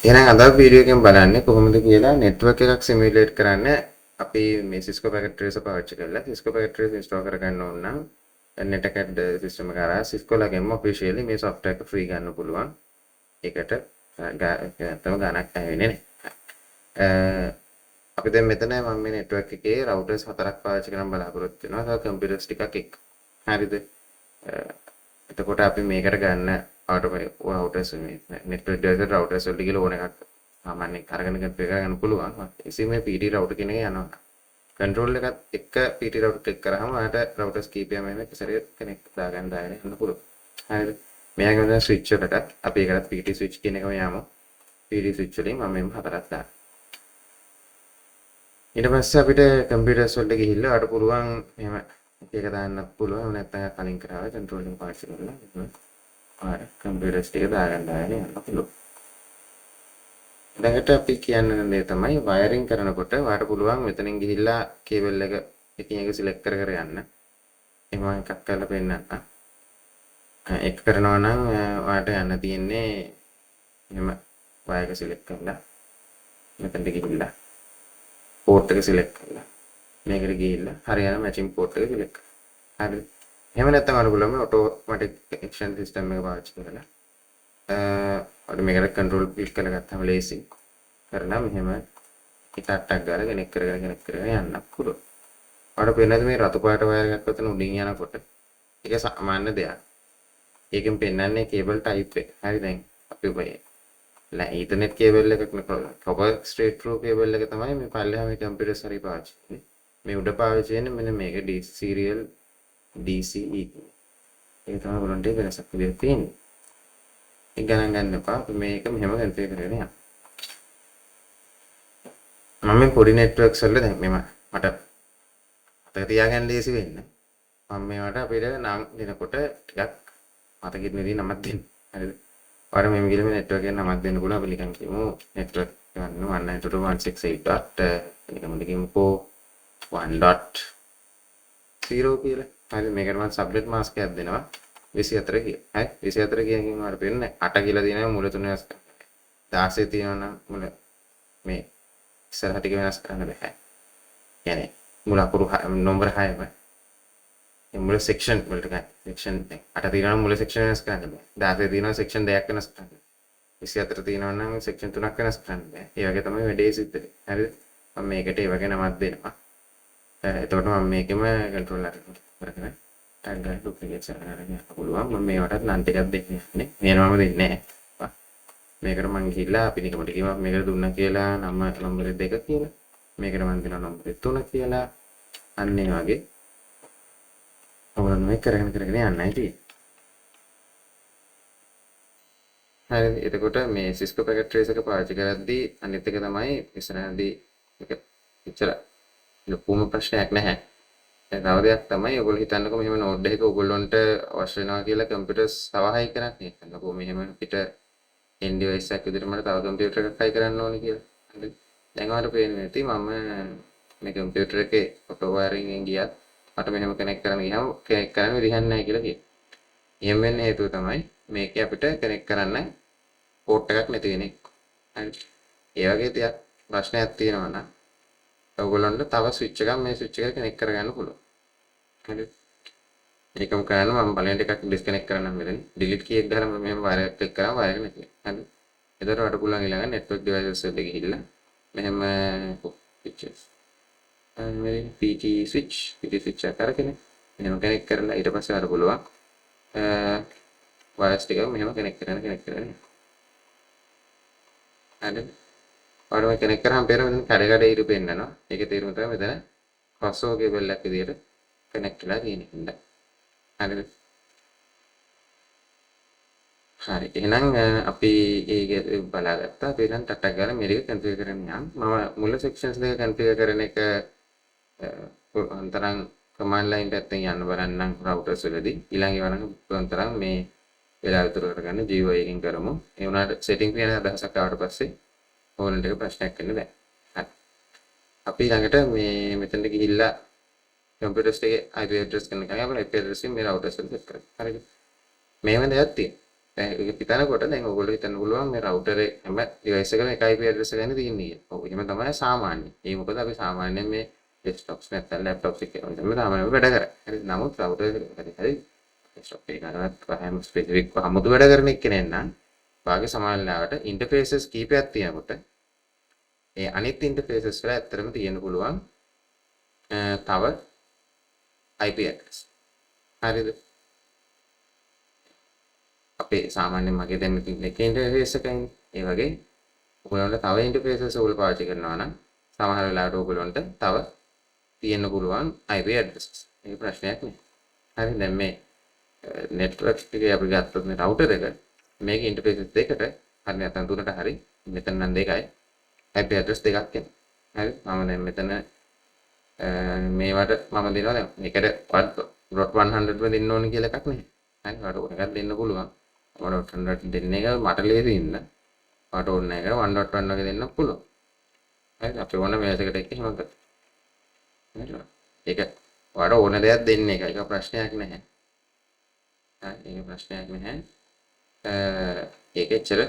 එහෙනම් අද වීඩියෝ එකෙන් බලන්නේ කොහොමද කියලා network එකක් simulate කරන්න අපි මේ Cisco packet tracer පාවිච්චි කරලා Cisco packet tracer install කරගන්න ඕන නම් netacad system එක කරා Cisco ළඟින්ම officially මේ software එක free ගන්න පුළුවන්. ඒකට තම ගාණක් ඇහෙන්නේ නැහැ. අපි දැන් මෙතන මම මේ network එකේ routers හතරක් පාවිච්චි කරන් බලාපොරොත්තු වෙනවා. තව computers ටිකක් එක්ක. හරිද? එතකොට අපි මේකට ගන්න automatic routers network device routers වලට කියලා ඕන එකක් සාමාන්‍යයෙන් අරගෙන configure කරගන්න පුළුවන්. ඉතින් මේ PD router කියන එක යනවා. control එකත් එක්ක PD router click කරාම ඔයාලට routers කීපයක්ම එන එක සැරේ connect දාගන්න යන්න පුළුවන්. හරිද? මෙයාගේ වෙන switch වලට අපි ඒකට PT switch කියන එකම යමු. PD switch වලින් මම මෙන්න හතරක් දාන්න. ඊට පස්සේ අපිට computers වලට ගිහිල්ලා අර පුළුවන් එහෙම එක දාන්නත් පුළුවන් නැත්නම් කලින් කරාවේ control එක පාවිච්චි කරලා ආර computers ටික දාගන්න ආයේ යන්න පුළුවන්. ඊළඟට අපි කියන්න දේ තමයි wiring කරනකොට ඔයාලට පුළුවන් මෙතනින් ගිහිල්ලා cable එක එකින් එක select කර කර යන්න. එහෙම එකක් කරලා පෙන්නන්න. එක කරනවා නම් ඔයාලට යන්න තියෙන්නේ එහෙම wire එක select කරලා මෙතනට ගිහිල්ලා port එක select කරලා මේකට ගිහිල්ලා හරියන matching port එක select කරලා. හරිද? එහෙම නැත්නම් අර බලමු automatic connection system එක පාවිච්චි කරලා අර මේකට control click කරගත්තාම ලේසි කරලා මෙහෙම ඉතට්ටක් ගාලා connect කරගෙන යන්න පුළුවන්. ඔයාලට පේනද මේ රතු පාට වයර් එකක් ඔතන උඩින් යනකොට ඒක සාමාන්‍ය දෙයක්. ඒකෙන් පෙන්නන්නේ cable type එක. හරි දැන් අපි ඔය Ethernet cable එකක් නෙවෙයි copper straight through cable එක තමයි මේ පල්ලෙහා මේ computers හරි පාවිච්චි කරන්නේ. මේ උඩ පාවිච්චි වෙන්නේ මෙන්න මේක DC serial DCE. ඒක තමයි බලන්න වෙනසක් විදිහට තියෙන්නේ. ඒක ගණන් ගන්න එපා. අපි මේක මෙහෙම configure කරගෙන යන්න. මම මේ පොඩි networks වල දැන් මෙම මට අතක තියාගන්න ලේසි වෙන්න. මම මේවට අපිට නම් දෙනකොට ටිකක් මතකෙත් නෙදී නමක් දෙන්න. හරිද? ඔයාලා මේ ගිහලා මේ network එක නමක් දෙන්න පුළුවන්. අපි නිකන් කියමු network 192.168.1.0 කියලා. හරි මේකට මම subnet mask එකක් දෙනවා 24 කියලා. හරි 24 කියනකින් වල වෙන්නේ 8 කියලා දිනවා මුල 3 වෙනස් කරන්න. 16 තියෙනවා නම් මුල මේ ඉස්සරහ ටික වෙනස් කරන්න බෑ. يعني මුල අකුරු නම්බර 6ම. මේ මුල section වලට ගන්න. section 8 තියෙනවා නම් මුල section වෙනස් කරන්න බෑ. 16 තියෙනවා section 2ක් වෙනස් කරන්න. 24 තියෙනවා නම් section 3ක් වෙනස් කරන්න බෑ. ඒ වගේ තමයි වැඩේ සිද්ධ වෙන්නේ. හරිද? මම මේකට ඒ වගේ නමක් දෙනවා. එතකොට මම මේකෙම controller කරගෙන tag ගන්න duplicate කරගෙන පුළුවන්. මම මේවටත් නම් ටිකක් දෙන්නේ නේ. මේනවම දෙන්නේ නැහැ. මේකට මම ගිහිල්ලා අපි නිකමට කිව්වා මේකට දුන්නා කියලා නම්බර 2 කියලා. මේකට මම දෙනවා නම්බර 3 කියලා. අන්න ඒ වගේ. ඔයගොල්ලෝ මේක කරගෙන යන්නයි තියෙන්නේ. හරිද? එතකොට මේ Cisco packet tracer එක පාවිච්චි කරද්දී අනිත් එක තමයි ඉස්සරහදී මේක ඉතල ලොකුම ප්‍රශ්නයක් නැහැ. දැන් තව දෙයක් තමයි ඔයගොල්ලෝ හිතන්නකෝ මෙහෙම නෝඩ් එකක ඔයගොල්ලොන්ට අවශ්‍ය වෙනවා කියලා කම්පියුටර්ස් සවහයි කරන්නේ. හිතන්නකෝ මෙහෙම පිට end device එකක් විදිහට මට තව කම්පියුටර් එකක් හයි කරන්න ඕනේ කියලා. හරිද? දැන් ඔයාලට පේන්නේ නැති මම මේ කම්පියුටර් එකේ ඔටෝ වයරින් එකෙන් ගියත් මට මෙහෙම කනෙක්ට් කරන්න ගියාම කනෙක්ට් කරන්න විදිහක් නැහැ කියලා කියනවා. එහෙම වෙන්න හේතුව තමයි මේකේ අපිට කනෙක්ට් කරන්න port එකක් නැති වෙන එක. හරි. ඒ වගේ දෙයක් ප්‍රශ්නයක් තියෙනවා නම් ඔයගොල්ලන්ට තව ස්විච් එකක් මේ ස්විච් එකට කනෙක්ට් කරගන්න පුළුවන්. හරි. ඒකම කරන්න මම බලන්න එකක් ඩිස්කනෙක්ට් කරන්න මෙතන. delete key එක ගහලා මම මෙහෙම wire එක ක්ලික් කරාම wire එක නැති වෙනවා. හරි. එතකොට ඔයාලට පුළුවන් ඊළඟ network devices වලට ගිහිල්ලා මෙහෙම switches. මේ PT switch එක කරගෙන මෙහෙම කනෙක්ට් කරලා ඊට පස්සේ ඔයාලට පුළුවන් wires ටික මෙහෙම කනෙක්ට් කරගෙන හරි. ඔයාලා කනෙක්ට් කරාම පේන මෙතන කඩ ඉරු පෙන්නනවා. ඒකේ තේරුම තමයි මෙතන crossover cable එකක් විදියට කනෙක්ට් වෙලා තියෙන හින්දා. හරිද? හරි. එහෙනම් අපි ඒක බලාගත්තා. අපි දැන් ටටක් ගාලා මේක කන්ෆිගර් කරන්න යන්න. මම මුල sections දෙක කන්ෆිගර් කරන එක අන්තරන් command line පැත්තෙන් යන්න බලන්නම් routers වලදී. ඊළඟ ඒවා නම් අන්තරන් මේ වෙලාව විතර කරගන්න GUI එකකින් කරමු. ඒ වුණාට setting කියන අදහසක් ආවට පස්සේ ඕනට එක ප්‍රශ්නයක් වෙන්න බෑ. හරි. අපි ළඟට මේ මෙතනට ගිහිල්ලා computers එකේ IP address කරන කෙනා අපේ IP address එක මේ routers වලට set කරගන්න. හරිද? මේව දෙයක් තියෙනවා. දැන් ඒක පිටනකොට දැන් ඔයගොල්ලෝ හිතන්න පුළුවන් මේ රවුටර් එක හැම ඩිවයිස් එකකම එක IP ඇඩ්‍රස් එකක් තියෙන්නේ කියලා. ඔව් එහෙම තමයි සාමාන්‍ය. ඒ මොකද අපි සාමාන්‍යයෙන් මේ ඩෙස්ක්ටොප්ස් නැත්නම් ලැප්ටොප්ස් එකේ තමයි සාමාන්‍යයෙන් වැඩ කරන්නේ. හරි. නමුත් රවුටර් එක හරි ඩෙස්ක්ටොප් එක ගන්නවත් හැම ස්පෙસિෆික් අමුතු වැඩ කරන එක්කෙනෙක් නම් වාගේ සමානලාවට ඉන්ටර්ෆේසස් කීපයක් තියෙනකොට ඒ අනිත් ඉන්ටර්ෆේසස් වල ඇත්තටම තියෙන්න පුළුවන් තව IP ඇඩ්‍රස්. හරිද? අපේ සාමාන්‍යයෙන් මගේ දැන් මෙතන එක ඉන්ටර්ෆේස් එකකින් ඒ වගේ ඔයගොල්ලන්ට තව ඉන්ටර්ෆේසස් ඔයගොල්ලෝ පාවිච්චි කරනවා නම් සමහර වෙලාවට ඔයගොල්ලන්ට තව තියෙන්න පුළුවන් IP ඇඩ්‍රස්. ඒක ප්‍රශ්නයක් නේ. හරි දැන් මේ නෙට්වර්ක් එකේ අපි ගත්තොත් මේ රවුටර් එක මේකේ ඉන්ටර්ෆේසස් දෙකට හරි නැත්නම් තුනට හරි මෙතන නම් දෙකයි IP ඇඩ්‍රස් දෙකක් එනවා. හරි මම දැන් මෙතන මේවට මම දෙනවා දැන් මේකට .100 දෙන්න ඕනේ කියලා එකක් නැහැ. හරි මට ඕන එකක් දෙන්න පුළුවන්. මට .100 දෙන්න එක මට ලේසි ඉන්න. මට ඕන එක 1.1 වගේ දෙන්න පුළුවන්. හරි අපි ඕන මේසෙකට එක්ක එහෙම කරමු. හරි. ඒක ඔයාලට ඕන දෙයක් දෙන්න එක. ඒක ප්‍රශ්නයක් නැහැ. හරි ඒක ප්‍රශ්නයක් නැහැ. ඒක එච්චර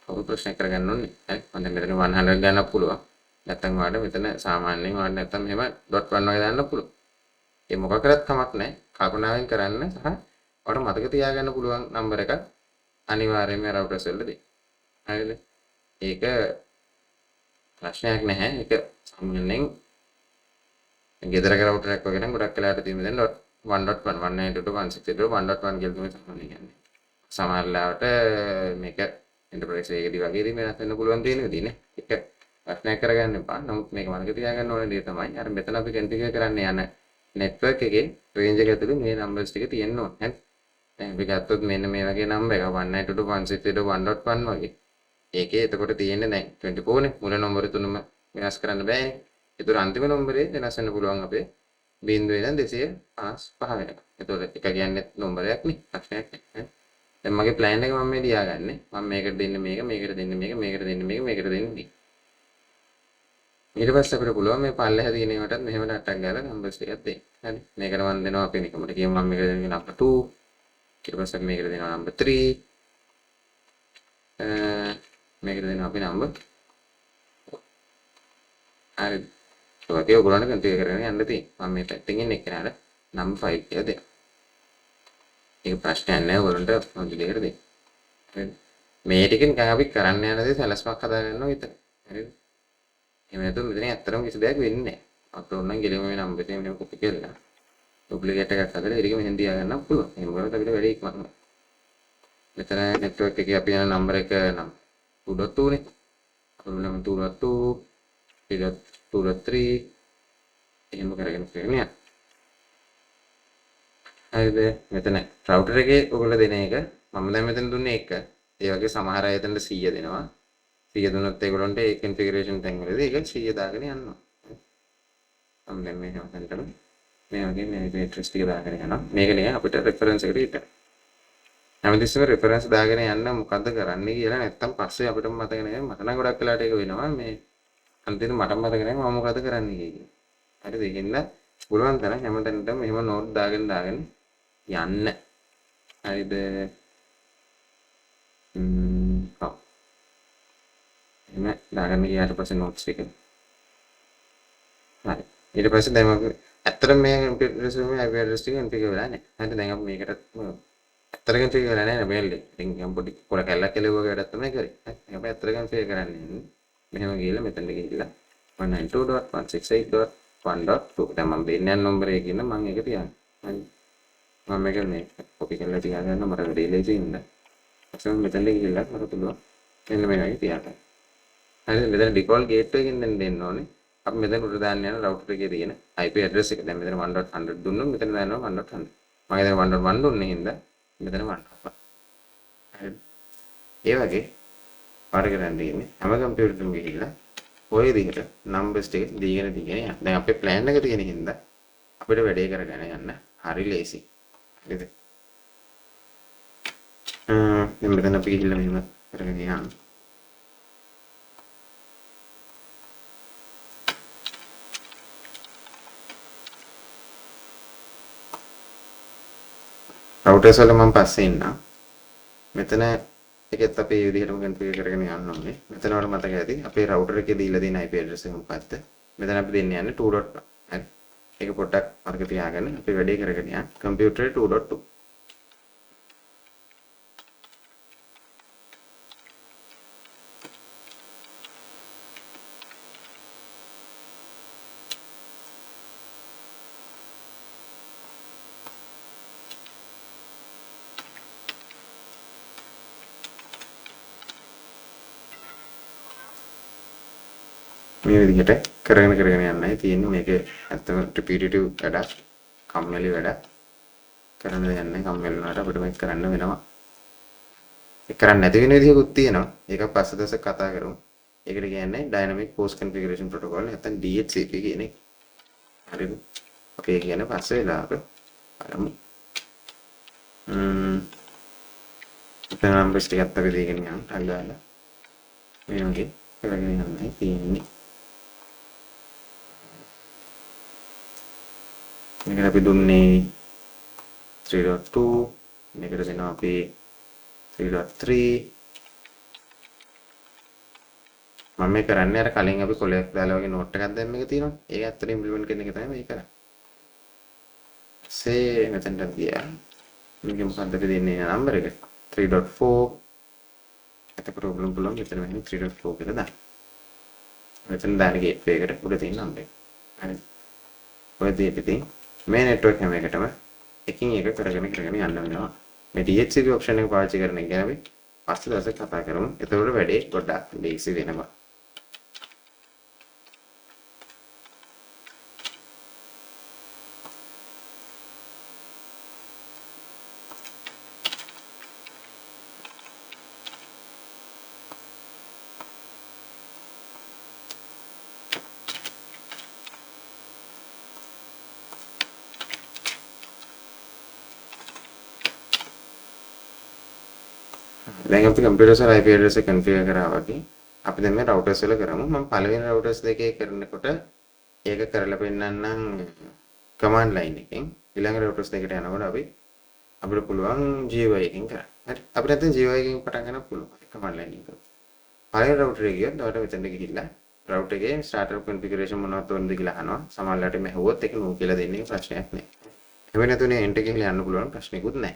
කවුරු ප්‍රශ්න කරගන්න ඕනේ. හරි මම දැන් මෙතන 100 ගන්නත් පුළුවන්. නැත්නම් ඔයාලට මෙතන සාමාන්‍යයෙන් ඔයාලට නැත්නම් මෙහෙම .1 වගේ දාන්න පුළුවන්. ඒ මොකක් කරත් කමක් නැහැ. කල්පනාවෙන් කරන්න සහ ඔයාලට මතක තියාගන්න පුළුවන් නම්බර එකක් අනිවාර්යයෙන්ම රවුටර්ස් වල දෙන්න. හරිද? ඒක ප්‍රශ්නයක් නැහැ. ඒක සාමාන්‍යයෙන් ගෙදරක රවුටර් එකක් වගේ නම් ගොඩක් වෙලාවට තියෙන දැන් 1.1 192.168.1 කියලා තමයි සාමාන්‍යයෙන් කියන්නේ. සමහර වෙලාවට මේක එන්ටර්ප්‍රයිස් එකේදී වගේ ඉතින් වෙනස් වෙන්න පුළුවන් තියෙන විදිහ නේ. ඒක ප්‍රශ්නයක් කරගන්න එපා. නමුත් මේක මතක තියාගන්න ඕන දේ තමයි අර මෙතන අපි කන්ෆිගර් කරන්න යන නෙට්වර්ක් එකේ රේන්ජ් එක ඇතුලේ මේ නම්බර්ස් ටික තියෙන්න ඕනේ. හරි. දැන් අපි ගත්තොත් මෙන්න මේ වගේ නම්බර් එක 192.168.1.1 වගේ. ඒකේ එතකොට තියෙන්නේ දැන් 24 නේ. මුල නම්බර තුනම වෙනස් කරන්න බෑනේ. ඒතර අන්තිම නම්බරේ වෙනස් වෙන්න පුළුවන් අපේ බිංදුවේ ඉඳන් 255 වෙනකම්. ඒතකොට එක කියන්නේ නම්බරයක් නේ. ප්‍රශ්නයක් නෑ. දැන් මගේ ප්ලෑන් එක මම මේ ලියාගන්නේ. මම මේකට දෙන්නේ මේක, මේකට දෙන්නේ මේක, මේකට දෙන්නේ මේක, මේකට දෙන්නේ මේක. ඊට පස්සේ අපිට පුළුවන් මේ පල්ලෙහා තියෙන ඒවාටත් මෙහෙම ඩට්ටක් ගාලා නම්බර්ස් ටිකක් දෙන්න. හරි. මේකට මම දෙනවා අපි නිකම්මට කියමු මම මේකට දෙනවා නම්බර් 2. ඊට පස්සේ මේකට දෙනවා නම්බර් 3. මේකට දෙනවා අපි නම්බර්. හරි. ඒ වගේ ඔයගොල්ලන්ට කන්ෆිගර් කරගෙන යන්න තියෙනවා. මම මේ පැත්තෙන් ඉන්න එක්කනට නම්බර් 5 කියලා දෙනවා. ඒක ප්‍රශ්නයක් නෑ ඔයගොල්ලන්ට මොකද දෙකට දෙන්න. හරි. මේ ටිකෙන් අපි කරන්න යන දේ සැලැස්මක් හදාගන්නවා විතරයි. හරිද? එහෙම නැත්නම් මෙතන ඇත්තටම කිසි දෙයක් වෙන්නේ නැහැ. අපිට ඕන නම් ගෙලිම මේ නම්බර් එකේ මෙන්න කොපි කරලා ඩුප්ලිකේට් එකක් හදලා ඒක මෙහෙන් තියාගන්න පුළුවන්. එහෙම කරලා අපිට වැඩි ඉක්මනට. මෙතන නෙට්වර්ක් එකේ අපි යන නම්බර එක නම් 2.2 නේ. අපි නම් 2.2 2.3 එහෙම කරගෙන යන්න. හරිද? මෙතන රවුටර් එකේ ඔයගොල්ලෝ දෙන එක මම දැන් මෙතන දුන්නේ 1. ඒ වගේ සමහර අය එතනට 100 දෙනවා. 100 දුන්නොත් ඒගොල්ලන්ට ඒ කන්ෆිගරේෂන් තැන් වලදී ඒක 100 දාගෙන යනවා. මම දැන් මේ හැමතැනටම මේ වගේ මේ ඇඩ්‍රස් ටික දාගෙන යනවා. මේක නිකන් අපිට රෙෆරන්ස් එකට විතරයි. හැමතිස්සෙම රෙෆරන්ස් දාගෙන යන්න මොකද්ද කරන්නේ කියලා නැත්තම් පස්සේ අපිට මතක නැහැ. මට නම් ගොඩක් වෙලාට ඒක වෙනවා. මේ අන්තිමට මට මතක නැහැ මම මොකද කරන්නේ කියලා. හරිද? ඒකින්ද පුළුවන් තරම් හැමතැනටම මෙහෙම නෝට් දාගෙන යන්න. හරිද? ඔව්. එහෙම දාගන්න ගියාට පස්සේ නෝට්ස් එක. හරි. ඊට පස්සේ දැන් මම ඇත්තට මේ රෙසියුමේ IP ඇඩ්‍රස් ටික කන්ෆිගර් වෙලා නැහැ. හරිද? දැන් අපි මේකට ඇත්තට කන්ෆිගර් වෙලා නැහැ මේල් එක. ඉතින් මම පොඩි පොඩ කැල්ලක් කෙලුවා වගේ වැඩක් තමයි කරේ. හරි. අපි ඇත්තට කන්ෆිගර් කරන්නේ. මෙහෙම ගිහලා මෙතනට ගිහලා 192.168.1.2 දැන් මම දෙන්නේ යන නම්බරේ කියන මම ඒක තියන්න. හරි. මම මේක මේ කොපි කරලා තියාගන්න මට වැඩි ලේසි ඉන්න. අසම මෙතනට ගිහලා මට පුළුවන් මෙන්න මේ වගේ තියාගන්න. හරි මෙතන ඩිෆෝල්ට් ගේට්වේ එකකින් දෙන්න ඕනේ. අපි මෙතන උඩ දාන්න යන රවුටර් එකේ තියෙන IP ඇඩ්‍රස් එක. දැන් මෙතන 1.100 දුන්නොත් මෙතන දානවා 1.100. මම දැන් 1.1 දුන්නේ හින්දා මෙතන 1.1. හරි. ඒ වගේ පාර කරන්න දෙන්නේ හැම කම්පියුටරෙම ගිහිල්ලා ඔය විදිහට නම්බර්ස් ටික දීගෙන යන්න. දැන් අපේ ප්ලෑන් එක තියෙන හින්දා අපිට වැඩේ කරගෙන යන්න හරි ලේසි. හරිද? දැන් මෙතන අපි ගිහිල්ලා මෙහෙම කරගෙන යන්න. රවුටර්ස් වල මම පස්සේ ඉන්නම්. මෙතන එකෙත් අපි මේ විදිහටම කන්ෆිගර් කරගෙන යන්න ඕනේ. මෙතන වල මතක ඇති අපේ රවුටර් එකේ දීලා තියෙන IP address එක මොකක්ද? මෙතන අපි දෙන්න යන්නේ 2.1. හරි. ඒක පොඩ්ඩක් මතක තියාගන්න. අපි වැඩේ කරගෙන යන්න. කම්පියුටරේ 2.2. මේ විදිහට කරගෙන යන්නයි තියෙන්නේ. මේක ඇත්තම රිපීටිටිව් වැඩක්. කම්මැලි වැඩක්. කරන්න යන්නේ කම්මැලි වුණාට අපිට මේක කරන්න වෙනවා. ඒක කරන්න නැති වෙන විදිහකුත් තියෙනවා. ඒක පස්සේ දවසක් කතා කරමු. ඒකට කියන්නේ Dynamic Post Configuration Protocol නැත්නම් DHCP කියන එක. හරිද? අපි ඒ කියන්නේ පස්සේ වෙලාවක බලමු. එතන නම්බර්ස් ටිකත් අපි දෙගෙන යන්න අල්ලලා. මේ වගේ කරගෙන යන්නයි තියෙන්නේ. මේකට අපි දුන්නේ 3.2 මේකට දෙනවා අපි 3.3 මම මේ කරන්නේ අර කලින් අපි කොලයක් දාලා වගේ නෝට් එකක් දැම්ම එක තියෙනවා. ඒක ඇත්තට ඉම්ප්ලිමන්ට් කරන එක තමයි මේ කරන්නේ. මෙතනට ගියා. මේක මොකක්ද අපි දෙන්නේ නම්බර් එක 3.4 ඇත ප්‍රොබ්ලම් පුළුවන් මෙතන වෙන්නේ 3.4 කියලා දාන්න. මෙතන දාන ගේට්වේ එකට උඩ තියෙන නම්බර් එක. හරි. ඔය දේ පිටින් මේ නෙට්වර්ක් හැම එකටම එකින් එක කරගෙන යන්න වෙනවා. මේ DHCP ඔප්ෂන් එක පාවිච්චි කරන එක ගැන අපි පස්සේ දවසක් කතා කරමු. එතකොට වැඩේ ගොඩක් ලේසි වෙනවා. දැන් අපි කම්පියුටර්ස් වල IP address එක configure කරා වගේ අපි දැන් මේ routers වල කරමු. මම පළවෙනි routers දෙකේ කරනකොට ඒක කරලා පෙන්නන්නම් command line එකෙන්. ඊළඟ routers දෙකට යනකොට අපිට පුළුවන් GUI එකෙන් කරන්න. හරි. අපිට නැත්නම් GUI එකෙන් පටන් ගන්න පුළුවන්. command line එක. පළවෙනි router එක ගියොත් ඔයාලට මෙතනට ගිහිල්ලා router එකේ startup configuration මොනවද ඕනද කියලා අහනවා. සමහරවිට මේ ඇහුවොත් ඒක නෝ කියලා දෙන්නේ ප්‍රශ්නයක් නෑ. හැබැයි නැතුනේ enter ගිහිල්ලා යන්න පුළුවන් ප්‍රශ්නයක්වත් නෑ.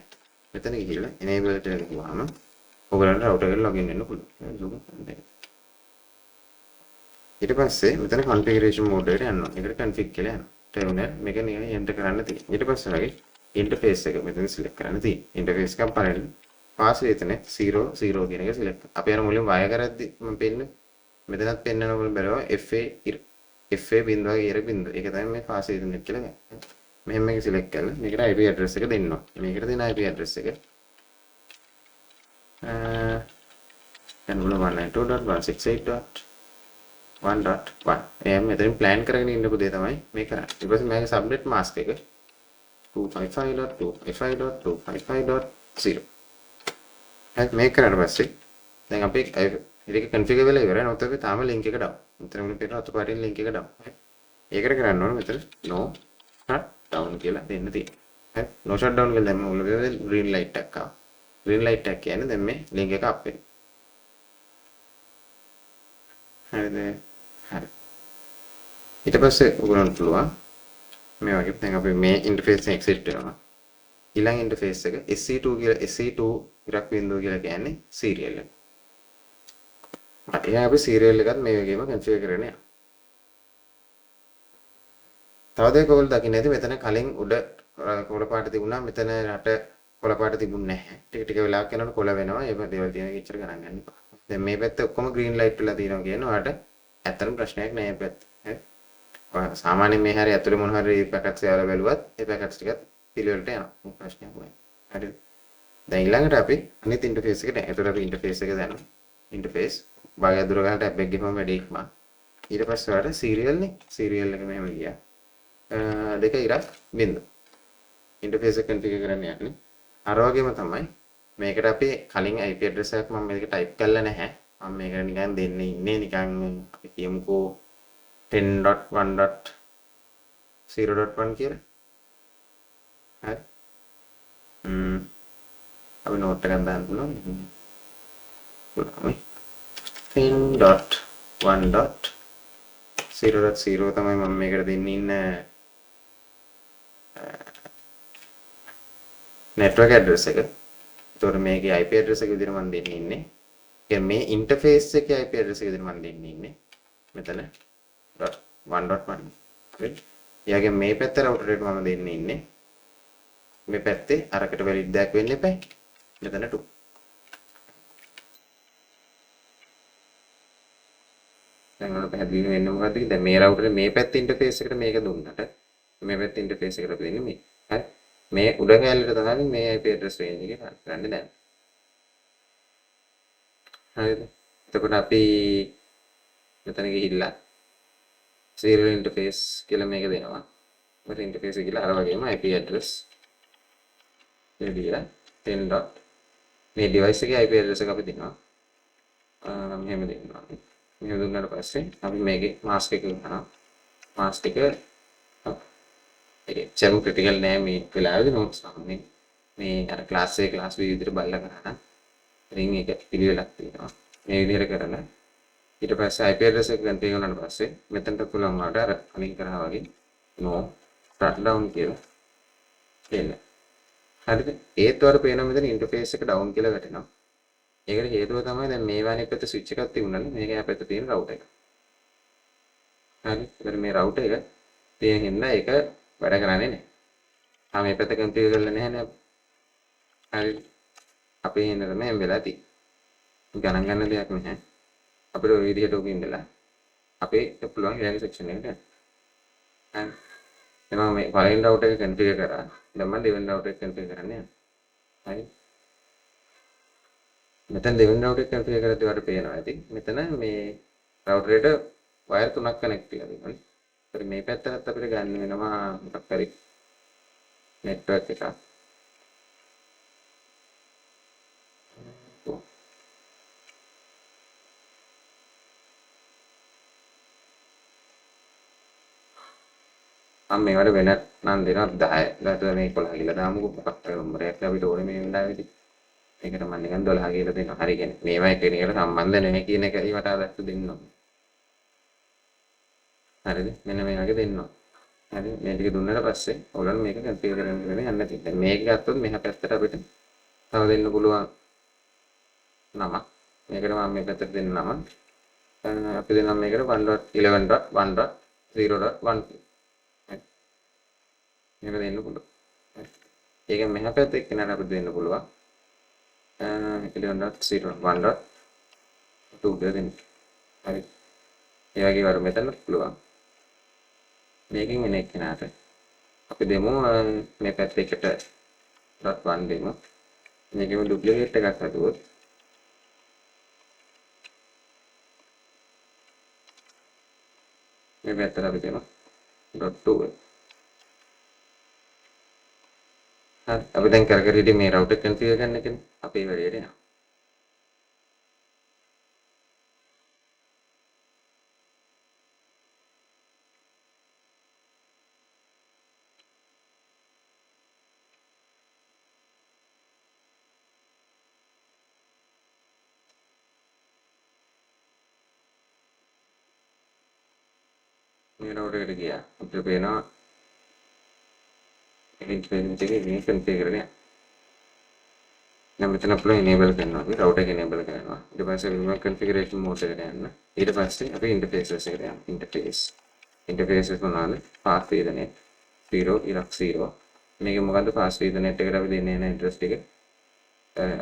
මෙතන ගිහිල්ලා enable එක ගිහුවාම ඔයගලන්ට router එකට login වෙන්න පුළුවන්. ඊට පස්සේ මෙතන configuration mode එකට යන්න ඕනේ. ඒකට config කියලා යනවා. terminal මේක නිකන් enter කරන්න තියෙනවා. ඊට පස්සේ වගේ interface එක මෙතන select කරන්න තියෙනවා. interface එක පළවෙනි password එතන 00 කියන එක select කරනවා. අපි අර මුලින්ම වය කරද්දි මම පෙන්නේ මෙතනත් පෙන්නන ඕන බැලුවා FA බිඳුව ඉර බිඳුව. ඒක තමයි මේ password එතන කියලා ගන්න. මෙහෙම මේක select කරලා මේකට IP address එක දෙන්න ඕනේ. මේකට දෙන IP address එක and 192.168.1.1 එහෙනම් මෙතනින් plan කරගෙන ඉන්නකෝ දේ තමයි මේ කරන්නේ. ඊට පස්සේ මේකේ subnet mask එක 255.255.255.0 හරි මේක කරලා පස්සේ දැන් අපි ඒක configure වෙලා ඉවරයි. නමුත් අපි තාම link එක down. මෙතන උනේ පේන අතු පාටින් link එක down. හරි. ඒකට කරන්න ඕනේ මෙතන no shut down කියලා දෙන්න තියෙනවා. හරි. no shut down කියලා දැම්ම උනේ green light එකක් ආවා. green light එකක් කියන්නේ දැන් මේ link එක අප් වෙනවා. හරිද? හරි. ඊට පස්සේ ඔයගොල්ලන්ට පුළුවන් මේ වගේ දැන් අපි මේ ඉන්ටර්ෆේස් එක exit වෙනවා. ඊළඟ ඉන්ටර්ෆේස් එක SE2 කියලා SE2 ඉරක් බිඳුව කියලා කියන්නේ serial එක. හරි. එහෙනම් අපි serial එකත් මේ වගේම configure කරගෙන යනවා. තව දෙයක් ඔයගොල්ලෝ දකින්න ඇති මෙතන කලින් උඩ කොළ පාට තිබුණා මෙතන රට කොළ පාට තිබුණේ නැහැ. ටික වෙලාවක් යනකොට කොළ වෙනවා. ඒ දේවල් තියෙන එක ඉච්චර ගණන් ගන්න එපා. දැන් මේ පැත්ත ඔක්කොම green light වෙලා තියෙනවා කියන්නේ ඔයාලට ඇත්තටම ප්‍රශ්නයක් නෑ මේ පැත්ත. හරි. ඔයා සාමාන්‍යයෙන් මේ හැරි ඇතුලේ මොන හරි පැකට්ස් ඒවල බැලුවත් ඒ පැකට්ස් ටිකත් පිළිවෙලට යනවා. මොකක් ප්‍රශ්නයක් නෑ. හරිද? දැන් ඊළඟට අපි අනිත් ඉන්ටර්ෆේස් එකට යනවා. ඒතර අපි ඉන්ටර්ෆේස් එක දානවා. ඉන්ටර්ෆේස් භාගය දුර ගන්න ටැබ් එක ගිහම වැඩි ඉක්ම. ඊට පස්සේ ඔයාලට serial නේ. serial එක මෙහෙම ගියා. දෙක ඉරක් බින්දු. ඉන්ටර්ෆේස් එක configure කරන්න යන්නේ. අර වගේම තමයි මේකට අපි කලින් IP address එකක් මම මේක type කරලා නැහැ. මම මේකට නිකන් දෙන්නේ ඉන්නේ නිකන් අපි කියමුකෝ 10.1.0.1 කියලා. හරි. අපි නෝට් එකක් දාන්න පුළුවන්. pin.1.0.0 තමයි මම මේකට දෙන්න ඉන්න network address එක. ඒතකොට මේකේ IP address එක විදිහට මම දෙන්න ඉන්නේ. කියන්නේ මේ interface එකේ IP address එක විදිහට මම දෙන්න ඉන්නේ. මෙතන .1.1. හරි. ඊයගේ මේ පැත්තේ router එකට මම දෙන්න ඉන්නේ. මේ පැත්තේ අරකට valid දෙයක් වෙන්න එපා. මෙතන 2. දැන් ඔන්න පැහැදිලි වෙන්නේ මොකද්ද? දැන් මේ router මේ පැත්තේ interface එකට මේක දුන්නට මේ පැත්තේ interface එකට අපි දෙන්නේ මේ. හරි. මේ උඩ කැලේට තමයි මේ IP address range එක ගන්න දැන්. හරිද? එතකොට අපි මෙතන ගිහිල්ලා serial interface කියලා මේක දෙනවා. මෙතන interface කියලා අර වගේම IP address දෙවිලා 10. මේ device එකේ IP address එක අපි දෙනවා. මෙහෙම දෙන්නවා. මෙහෙම දුන්නාට පස්සේ අපි මේකේ mask එක ගන්නවා. mask එක එච්චරම ක්‍රිටිකල් නෑ මේ වෙලාවේදී notes ගන්න. මේ අර class A class B විදිහට බලලා කරා. ring එක පිළිවෙලක් තියෙනවා. මේ විදිහට කරලා ඊට පස්සේ IP address එක ගන්න තියෙනාට පස්සේ මෙතනට පුළුවන් වලට අර කලින් කරා වගේ no shut down කියලා දෙන්න. හරිද? ඒත් වල පේනවා මෙතන interface එක down කියලා වැටෙනවා. ඒකට හේතුව තමයි දැන් මේ වගේ පැත්ත switch එකක් තිබුණානේ මේක එහා පැත්තේ තියෙන router එක. හරි. ඒකට මේ router එක තියෙන හින්දා ඒක වැඩ කරන්නේ නැහැ. මේ පැත්ත configure කරලා නැහැ නේ. හරි. අපේ හින්දා තමයි එම් වෙලා තියෙන්නේ. ගණන් ගන්න දෙයක් නැහැ. අපිට ওই විදිහට උගින් ඉඳලා අපේ පුළුවන් ඊළඟ section එකට යන්න. හරි. එනවා මේ පළවෙනි router එක configure කරා. දැන් මම දෙවෙනි router එක configure කරන්න යනවා. හරි. මෙතන දෙවෙනි router එක configure කරද්දී ඔයාලට පේනවා ඇති. මෙතන මේ router එකට wire 3ක් connect වෙලා තියෙනවා. ඒත් මේ පැත්තට අපිට ගන්න වෙනවා මොකක් හරි network එකක්. මම මේවට වෙන නම් දෙනවා 10. ඊට මේ 11 කියලා දාමුකෝ මොකක් හරි නම්බරයක් අපිට ඕනේ මේ වෙලාවේදී. ඒකට මම නිකන් 12 කියලා දෙනවා. හරි කියන්නේ මේවා එකිනෙකට සම්බන්ධ නැහැ කියන එක ඊට අදත් දෙන්න ඕනේ. හරිද? මෙන්න මේ වගේ දෙන්න ඕනේ. හරි මේ ටික දුන්නාට පස්සේ ඔයගොල්ලෝ මේක කන්ෆිගර් කරන්න වෙන යන්න තියෙනවා. දැන් මේක ගත්තොත් මෙහා පැත්තට අපිට තව දෙන්න පුළුවන් නම. මේකට මම මේ පැත්තට දෙන්න නම. අපි දෙන්නම් මේකට 1.11.1.0.1 මේක දෙන්න පුළුවන්. ඒක මෙහා පැත්තේ එක්කෙනාට අපිට දෙන්න පුළුවන්. 11.0.1.2 දෙන්න. හරි. ඒ වගේ වර මෙතන පුළුවන්. මේකෙන් එන එක්කෙනාට අපි දෙමු මේ පැත්තේ එකට .1 දෙමු. මේකෙම ඩුප්ලිකේට් එකක් හදුවොත් මේ පැත්තට අපි දෙමු .2. හරි අපි දැන් කර හිටියේ මේ router configure කරන්න එකනේ. අපේ වැඩේට යනවා. මේ router එකට ගියා. අපිට පේනවා interface එකේ මේ configure කරන්න. දැන් මෙතන අපිට enable කරනවා. අපි router එක enable කරනවා. ඊට පස්සේ remote configuration mode එකට යන්න. ඊට පස්සේ අපි interfaces එකට යනවා. interfaces මොනවාද? path ethernet 0 ඉරක් 0. මේක මොකද්ද path ethernet එකට අපි දෙන්නේ නැ address ටික.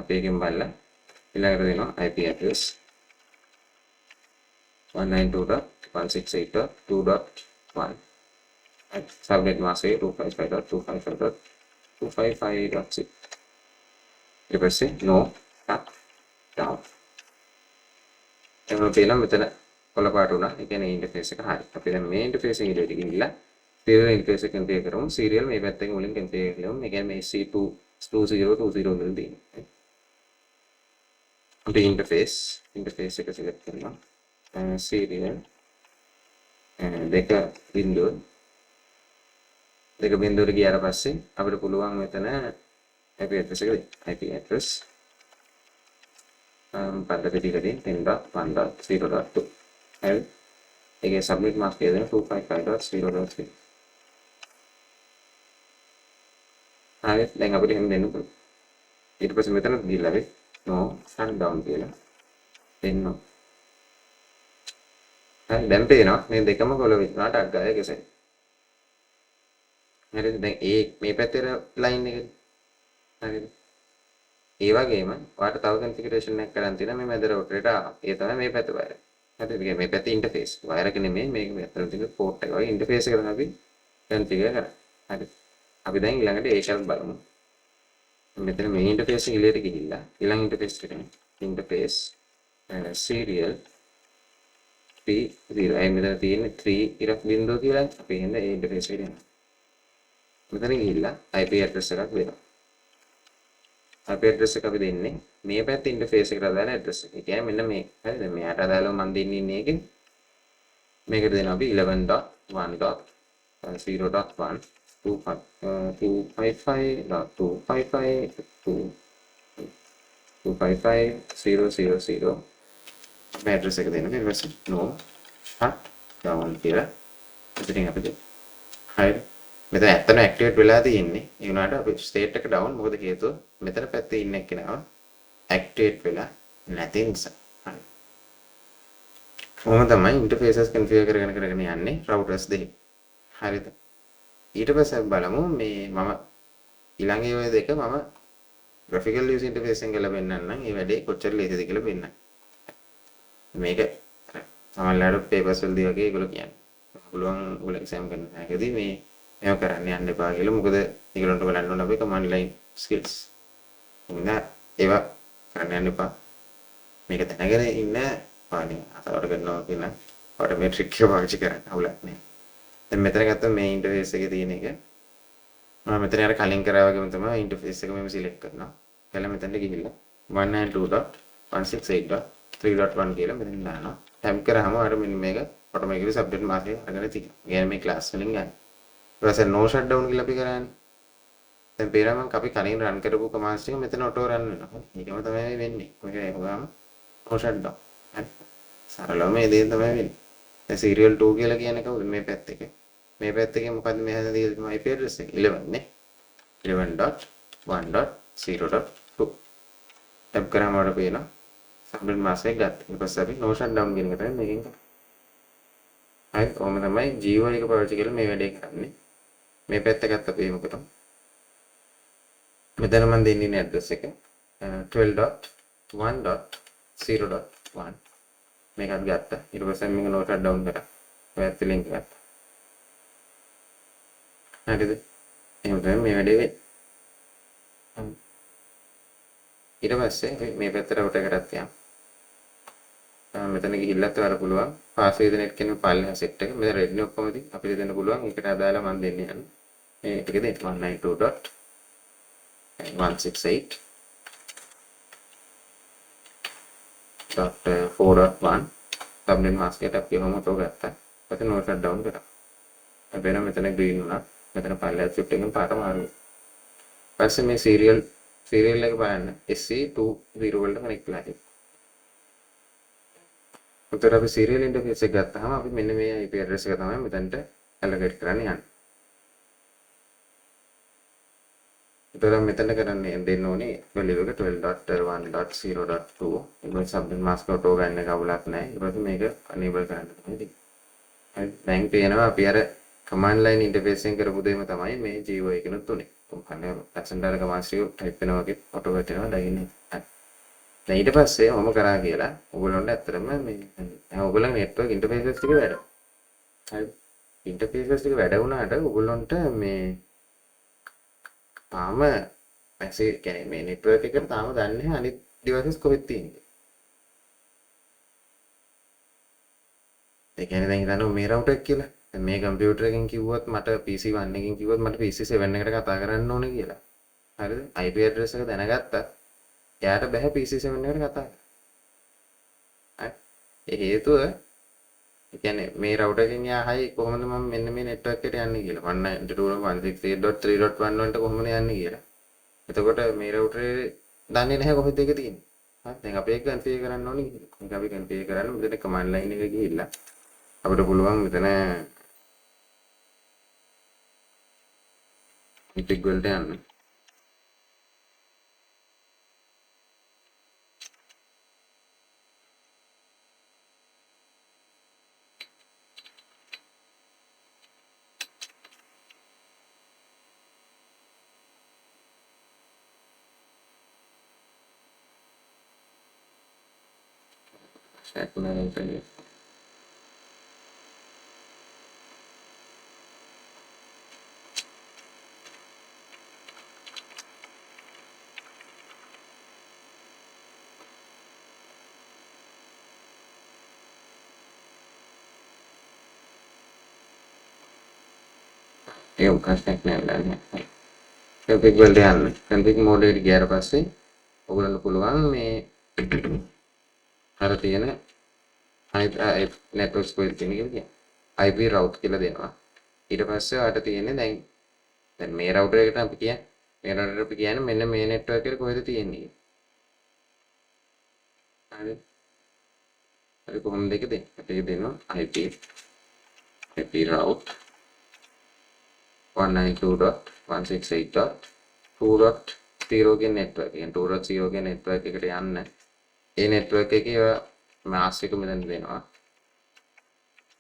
අපි එකෙන් බලලා ඊළඟට දෙනවා IP address 192.168.2.1 subnet mask 255.255.255.6 ඊට පස්සේ no shut down එතන තියෙනවා මෙතන කොළ පාට උනා ඒ කියන්නේ ඉන්ටර්ෆේස් එක හරි අපි දැන් මේ ඉන්ටර්ෆේස් එකේ ගිහිල්ලා serial ඉන්ටර්ෆේස් එක configure කරමු serial මේ පැත්තෙන් මුලින් configure කරමු මේ කියන්නේ මේ C2 2020 වලින් තියෙන්නේ අපි ඉන්ටර්ෆේස් එක select කරනවා serial දෙක බිඳුවට ගියාට පස්සේ අපිට පුළුවන් මෙතන IP address එක දෙන්න. IP address පද්ධති ටිකදී 10.1.0.2 හරි. ඒකේ subnet mask එක දෙන්න 255.0.3 හරි. දැන් අපිට එහෙම දෙන්න පුළුවන්. ඊට පස්සේ මෙතන දීලා අපි no shutdown කියලා දෙන්න. හරි. දැන් පේනවා මේ දෙකම කොළ වෙනවා ටක් ගාලා එකසේ. හරිද? දැන් මේ පැත්තේ ලයින් එක හරිද? ඒ වගේම ඔයාලට තව කන්ෆිගරේෂන් එකක් කරන් තියෙනවා මේ මැද රවුටරේට ආවා. ඒ තමයි මේ පැත්ත වයර්. හරිද? මේ පැත්තේ ඉන්ටර්ෆේස්. වයර් එක නෙමෙයි මේක මෙතන තියෙන පෝට් එක වගේ ඉන්ටර්ෆේස් එක තමයි අපි කන්ෆිගර් කරන්නේ. හරිද? අපි දැන් ඊළඟට ඒකත් බලමු. මෙතන මේ ඉන්ටර්ෆේස් එක ඉලියට ගිහිල්ලා ඊළඟ ඉන්ටර්ෆේස් එකට ඉන්ටර්ෆේස් serial P0 අය මෙතන තියෙන්නේ 3 ඉරක් බිංදුව කියලා අපි හින්දා ඒ ඉන්ටර්ෆේස් එකට යනවා. මෙතන ගිහිල්ලා IP address එකක් දෙනවා. IP address එක අපි දෙන්නේ මේ පැත්තේ ඉන්ටර්ෆේස් එකට දාලා address එක. ඒ කියන්නේ මෙන්න මේ. හරිද? මෙයාට අදාළව මම දෙන්නේ ඉන්නේ එකේ. මේකට දෙනවා අපි 11.1.0.1 255.255.255.000 මේ address එක දෙන්න. ඊට පස්සේ no shut down කියලා ඉතින් අපි දෙන්න. හරිද? මෙතන ඇත්තටම ඇක්ටිවේට් වෙලා තියෙන්නේ. ඒ වුණාට අපි ස්ටේට් එක ඩවුන් මොකද හේතුව මෙතන පැත්තේ ඉන්න එක්කෙනාව ඇක්ටිවේට් වෙලා නැති නිසා. හරි. කොහොම තමයි ඉන්ටර්ෆේසස් කන්ෆිගර් කරගෙන යන්නේ රවුටර්ස් දෙකේ. හරිද? ඊට පස්සේ අපි බලමු මේ මම ඊළඟ ඒ දෙක මම graphical user interface එකෙන් ගලපෙන්නන්න නම් මේ වැඩේ කොච්චර ලේසිද කියලා පෙන්නන්න. මේක සමහරවිට papers වලදී වගේ ඒගොල්ලෝ කියන්නේ. පුළුවන් ඔයගොල්ලෝ exam කරන හැකදී මේ මේව කරන්න යන්න එපා කියලා. මොකද ඒගොල්ලන්ට බලන්න ඕන අපි command line skills. ඉන්න ඒවා කරන්න යන්න එපා. මේක දැනගෙන ඉන්න පාණි අතවට ගන්නවා කියන ඔටෝමැටික් එක පාවිච්චි කරන්න අවුලක් නෑ. දැන් මෙතන ගත්තම මේ ඉන්ටර්ෆේස් එකේ තියෙන එක මම මෙතන අර කලින් කරා වගේම තමයි ඉන්ටර්ෆේස් එක මෙහෙම සිලෙක්ට් කරනවා. ඊළඟ මෙතනට ගිහිල්ලා 192.168.3.1 කියලා මෙතන දානවා. ටැප් කරාම අර මෙන්න මේක ඔටෝමැටිකලි සබ්ජෙක්ට් මාක් එක අරගෙන තියෙනවා. يعني මේ ක්ලාස් වලින් ගන්න. ඊට පස්සේ no shutdown කියලා අපි කරන්නේ. දැන් පේනවා අපි කලින් රන් කරපු කමාන්ඩ්ස් ටික මෙතන ඔටෝ රන් වෙනවා. ඒකම තමයි වෙන්නේ. මේක එහුවාම no shutdown. හරි. සරලව මේ දේ තමයි වෙන්නේ. දැන් serial 2 කියලා කියන්නේ කවුද මේ පැත්ත එකේ? මේ පැත්ත එකේ මොකද්ද මේ හැදලා තියෙන්නේ IP address එක 11 නේ. 11.1.0.2. ටැප් කරාම වල පේනවා. සබ්නෙට් මාස්ක් එක ගත්තා. ඊට පස්සේ අපි no shutdown කියන එක තමයි මේකෙන් කරන්නේ. හරි. කොහොම තමයි G1 එක පාවිච්චි කරලා මේ වැඩේ කරන්නේ. මේ පැත්ත ගත්ත අපි එහෙම කරමු. මෙතන මම දෙන්නේ ඇඩ්‍රස් එක 12.1.0.1 මේකත් ගත්තා. ඊට පස්සේ මේක no shutdown කරා. ඔයත් ලින්ක් ගත්තා. හරිද? එහෙනම් තමයි මේ වැඩේ වෙන්නේ. ඊට පස්සේ මේ පැත්තට රවුටර් එකකට යන්න. මෙතන ගිහිල්ලත් ඔයාලා පුළුවන් පාස්වර්ඩ් දෙන එක කියන පල්ලෙහා සෙට් එක මෙතන රෙඩ් නේ ඔක්කොම ඉතින් අපිට දෙන්න පුළුවන්. ඒකට අදාළව මම දෙන්නේ යන්නේ. මේ ටික දෙන්න 192.168.4.1 සබ්නෙට් මාස්ක් එකට අපි ඔහොම ඔටෝ ගත්තා. ඊට no shutdown කරා. හැබැයි මෙතන green වුණා. මෙතන පල්ලෙහා shift එකෙන් පාට මාරු. ඊපස්සේ මේ serial එක බලන්න SC20 වලට කනෙක්ට් වෙලා තියෙනවා. උතර අපි serial interface එක ගත්තාම අපි මෙන්න මේ IP address එක තමයි මෙතනට allocate කරන්න යන්නේ. උතර මෙතන කරන්නේ දෙන්න ඕනේ value එක 12.1.0.2. ඒක subnet mask auto ගන්න එක අවුලක් නැහැ. ඊට පස්සේ මේක enable කරන්න තමයි. හරි. දැන් පේනවා අපි අර command line interface එකෙන් කරපු දෙයම තමයි මේ GUI එකනොත් උනේ. කොහොමද ලක්ෂණදාර කමාන්ඩ්ස් ටික ටයිප් කරනවා වගේ ඔටෝ වැටෙනවා ඩයින්නේ. දැන් ඊට පස්සේ මොම කරා කියලා ඔයගොල්ලන්ට ඇත්තටම මේ දැන් ඔයගොල්ලන්ගේ network interfaces ටික වැඩ. හරි. interfaces ටික වැඩ වුණාට ඔයගොල්ලන්ට මේ තාම message කියන්නේ මේ network එකට තාම දන්නේ නැහැ අනිත් devices කොහෙද තියෙන්නේ. ඒ කියන්නේ දැන් හිතන්න මේ router එක කියලා. දැන් මේ කම්පියුටර් එකෙන් කිව්වොත් මට PC1 එකෙන් කිව්වොත් මට PC7 එකට කතා කරන්න ඕනේ කියලා. හරිද? IP address එක දැනගත්තා. එයාට බෑ PC7 එකට කතා කරන්න. හරි. ඒ හේතුව ඒ කියන්නේ මේ router එකෙන් යාහයි කොහොමද මම මෙන්න මේ network එකට යන්නේ කියලා. 192.168.3.1 වලට කොහොමද යන්නේ කියලා. එතකොට මේ රවුටරේ දන්නේ නැහැ කොහෙද ඒක තියෙන්නේ. හරි දැන් අපි ඒක කන්ෆිගර් කරන්න ඕනේ. මේක අපි කන්ෆිගර් කරන්න මෙතන කමාන්ඩ් ලයින් එක ගිහිල්ලා අපිට පුළුවන් මෙතන ඉන්ටිග් වලට යන්න. ස්ටැක් මැනේජර් ඒක ප්‍රශ්නයක් නෑ. කන්ෆිග් වලට යන්න. කන්ෆිග් මෝඩ් එකට ගියාට පස්සේ ඔයගොල්ලන්ට පුළුවන් මේ අර තියෙන network square තියෙන එක IP route කියලා දෙනවා. ඊට පස්සේ ඔයාලට තියෙන්නේ දැන් මේ router එකට අපි කියන්නේ මෙන්න මේ network එක කොහෙද තියෙන්නේ. හරි. අපි කොහොමද ඒක දෙන්නේ? අපි දෙනවා IP route 192.168.2.0 කියන network. කියන්නේ 2.0 කියන network එකට යන්න. ඒ network එකේ mask එක මෙතන දෙනවා.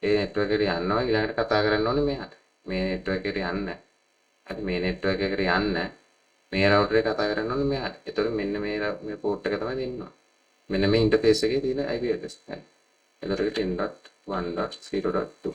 ඒ network එකට යනවා ඊළඟට කතා කරන්න ඕනේ මෙයාට. මේ network එකට යන්න. හරි මේ network එකට යන්න මේ router එක කතා කරන්න ඕනේ මෙයාට. එතකොට මෙන්න මේ port එක තමයි දෙන්න ඕනේ. මෙන්න මේ interface එකේ තියෙන IP address. හරි. එතකොට 10.1.0.2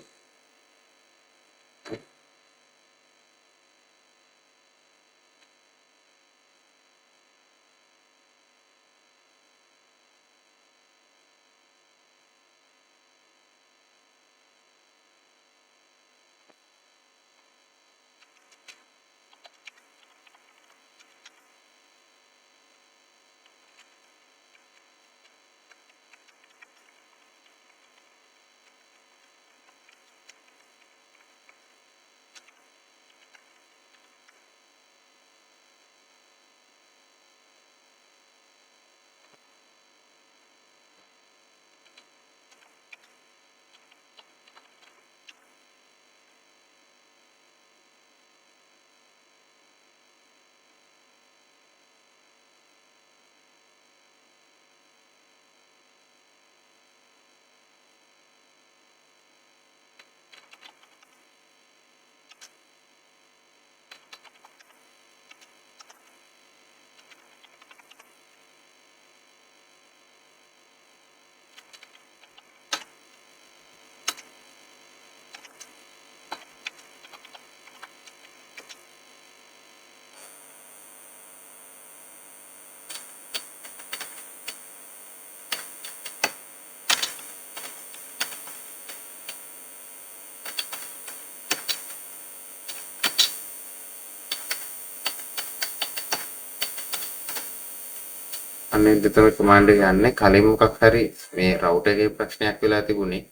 අන්න එතන command එක යන්නේ කලින් මොකක් හරි මේ router එකේ ප්‍රශ්නයක් වෙලා තිබුණේ.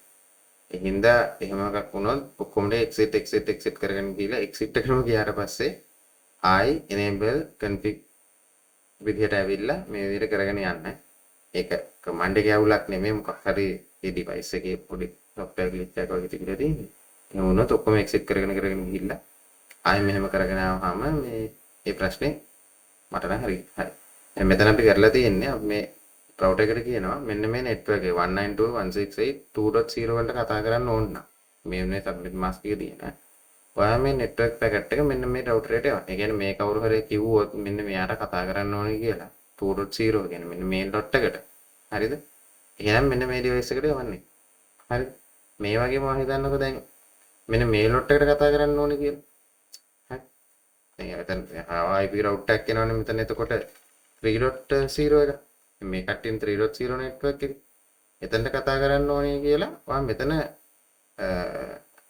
ඒ හින්දා එහෙම එකක් වුණොත් ඔක්කොම exit කරගෙන ගිහලා exit එකටම ගියාට පස්සේ ආයි enable config විදිහට ඇවිල්ලා මේ විදිහට කරගෙන යන්න. ඒක command එකේ අවුලක් නෙමෙයි මොකක් හරි ඒ device එකේ පොඩි software glitch එකක් වගේ තිබිලා තියෙන්නේ. එහෙම වුණොත් ඔක්කොම exit කරගෙන ගිහිල්ලා ආයි මෙහෙම කරගෙන ආවම මේ ප්‍රශ්නේ මට නම් හරි. දැන් මෙතන අපි කරලා තියෙන්නේ අපි මේ router එකට කියනවා මෙන්න මේ network එක 192.168.2.0 වලට කතා කරන්න ඕන නම් මේ වෙනේ subnet mask එක තියෙනවා. ඔයා මේ network packet එක මෙන්න මේ router එකට එවන්න. ඒ කියන්නේ මේ කවුරු හරි කිව්වොත් මෙන්න මෙයාට කතා කරන්න ඕනේ කියලා 2.0 කියන්නේ මෙන්න මේ dot එකට. හරිද? එහෙනම් මෙන්න මේ device එකට යවන්නේ. හරි. මේ වගේම මම හිතන්නකෝ දැන් මෙන්න මේ lot එකට කතා කරන්න ඕනේ කියලා. හරි. දැන් එතන IP router එකක් එනවනේ මෙතන එතකොට 3.0 එක මේ කට්ටියන් 3.0 network එක එතනට කතා කරන්න ඕනේ කියලා ඔයා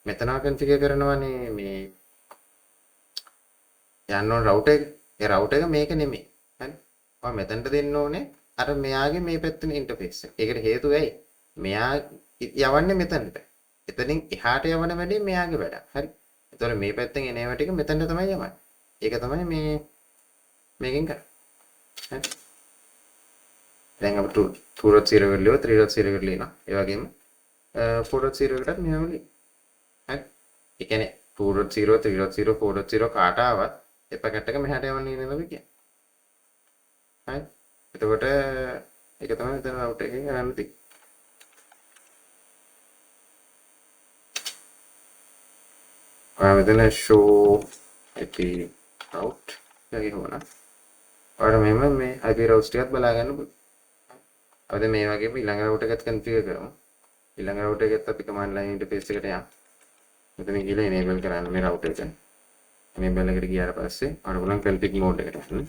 මෙතන configure කරනවානේ මේ යන්න ඕන router එක. ඒ router එක මේක නෙමෙයි. හරි. ඔයා මෙතනට දෙන්න ඕනේ අර මෙයාගේ මේ පැත්තේ interface එක. ඒකට හේතුව ඇයි? මෙයා යවන්නේ මෙතනට. එතනින් එහාට යවන වැඩේ මෙයාගේ වැඩක්. හරි. ඒතකොට මේ පැත්තෙන් එන ඒවා ටික මෙතනට තමයි යවන්නේ. ඒක තමයි මේ මේකෙන් කරා. හරි. දැන් අපිට 2.0 එකට ලියුවා 3.0 එකට ලියනවා. ඒ වගේම 4.0 එකටත් මෙහෙම ලියනවා. හරි. ඒ කියන්නේ 2.0 3.0 4.0 කාට ආවත් ඒ පැකට් එක මෙහාට යවන්නේ නේද අපි කියන්නේ. හරි. එතකොට ඒක තමයි මෙතන රවුට් එකකින් කරන්න තියෙන්නේ. ඔයා මෙතන show IP route එකේ හොනා. ඔයාලා මෙහෙම මේ IP routes ටිකත් බලා ගන්න පුළුවන්. අපි මේ වගේම ඊළඟ route එකත් configure කරමු. ඊළඟ route එකත් අපි command line interface එකට යමු. මෙතන ගිහලා enable කරන්න මේ route එක. enable එකට ගියාට පස්සේ ඔයාලා බලන්න config mode එකට යන්න.